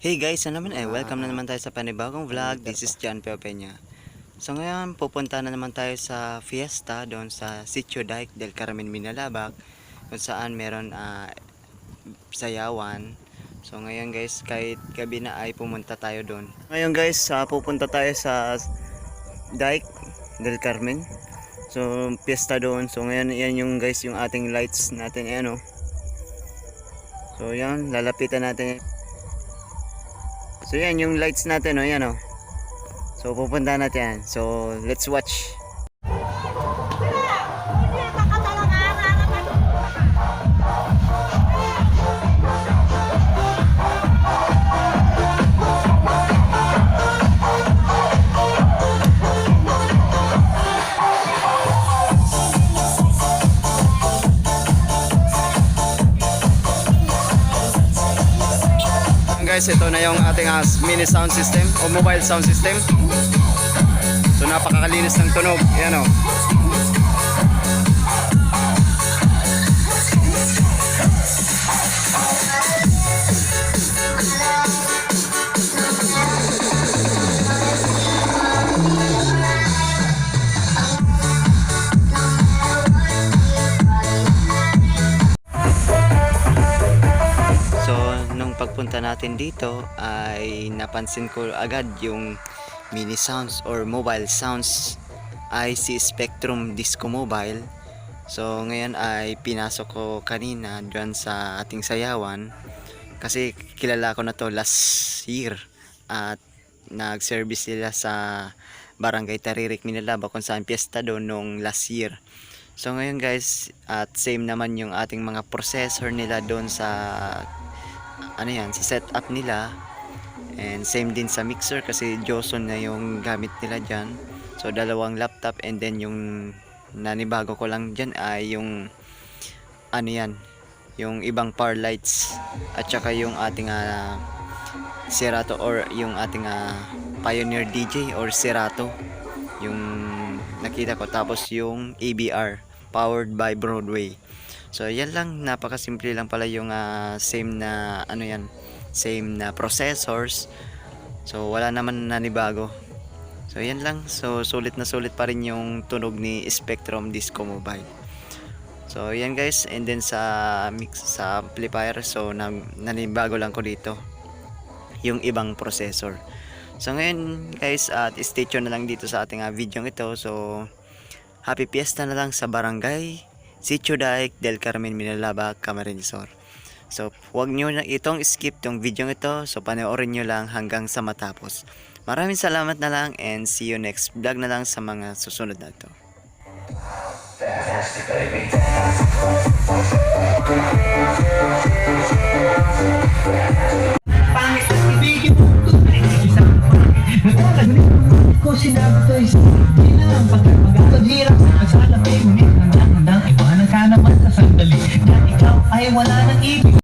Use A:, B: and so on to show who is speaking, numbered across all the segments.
A: Hey guys, ano naman welcome na naman tayo sa panibagong vlog. This is John Peña. So ngayon, pupunta na naman tayo sa fiesta doon sa Sitio Dike del Carmen, Minalabak, kung saan meron sayawan. So ngayon guys, kahit gabi na ay pumunta tayo doon. Ngayon guys, pupunta tayo sa Dike del Carmen. So fiesta doon. So ngayon, yan yung guys, yung ating lights natin, ayan o. So yan, lalapitan natin. So yan yung lights natin, yan o. So pupunta natin yan. So let's watch. Guys, ito na yung ating mini sound system o mobile sound system. So napakakalinis ng tunog. Yan o. Pagpunta natin dito ay napansin ko agad yung mini sounds or mobile sounds ay si Spectrum Disco Mobile. So ngayon ay pinasok ko kanina dyan sa ating sayawan kasi kilala ko na to last year at nag-service sila sa Barangay Taririk, Minalaba kung saan piyesta doon nung last year. So ngayon guys, at same naman yung ating mga processor nila doon sa sa setup nila, and same din sa mixer kasi Joson na yung gamit nila dyan. So dalawang laptop, and then yung nanibago ko lang dyan ay yung yung ibang power lights at saka yung ating Serato or yung ating Pioneer DJ or Serato yung nakita ko, tapos yung ABR powered by Broadway. So yan lang, napakasimple lang pala yung same na same na processors. So wala naman nanibago. So yan lang. So sulit na sulit pa rin yung tunog ni Spectrum Disco Mobile. So yan guys, and then sa amplifier, so nanibago lang ko dito yung ibang processor. So ngayon guys, at stay tuned na lang dito sa ating video ito. So happy fiesta na lang sa Barangay Sitio Dike del Carmen, Minalaba, Camarines Sur. So huwag nyo na itong skip tong video ito. So panoorin nyo lang hanggang sa matapos. Maraming salamat na lang, and see you next vlog na lang sa mga susunod na ito. Fantastic, baby. Pangit na ibigin mo ko sinabi ko hindi lang pagkakagahirap sa salapi, ngunit hanggang iwanan ka naman sa sandali na ikaw ay wala nang ibig.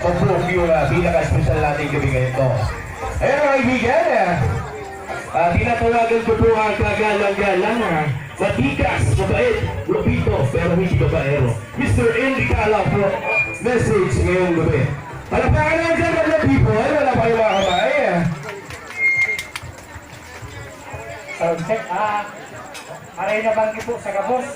B: mag-book yung pinaka-special natin gabi ngayon to. Ayan mga kaibigan, tinatawagan ko po ang kagalang-galang matikas, mabait, lupito, pero hindi babaero. Mr. Andy Cala po, message ngayong gabi. Palapakan lang dyan mga people, wala pa yung mga kamay.
C: Sound check. Aray na banggi po sa kabos.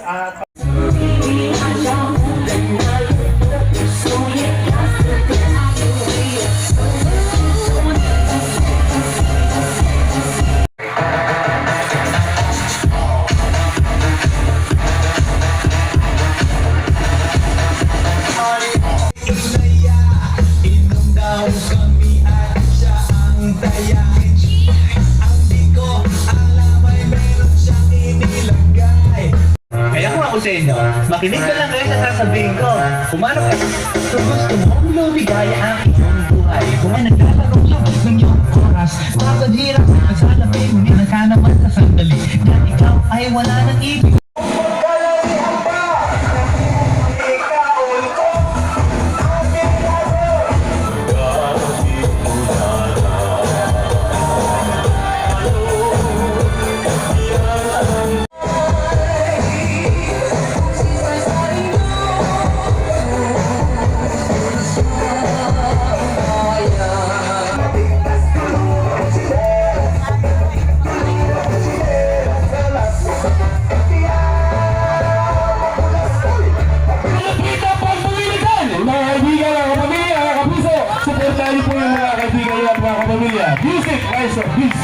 D: Kaya kung ako sa inyo, makinig ka lang kayo sa sasabihin ko. Pumarap ka kung gusto mong lumigaya ang iyong buhay. Kung ay naglalaro sa ng iyong oras, pagod hirap at sa lapin, hindi ka naman sa sandali. Na ikaw ay wala ng ibig.
B: Supportahan po yung mga kaibigan at mga kapamilya. Music, Rise of Peace.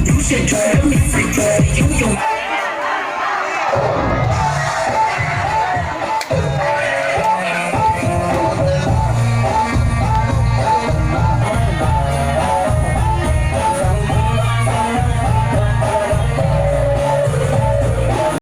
E: You should try me.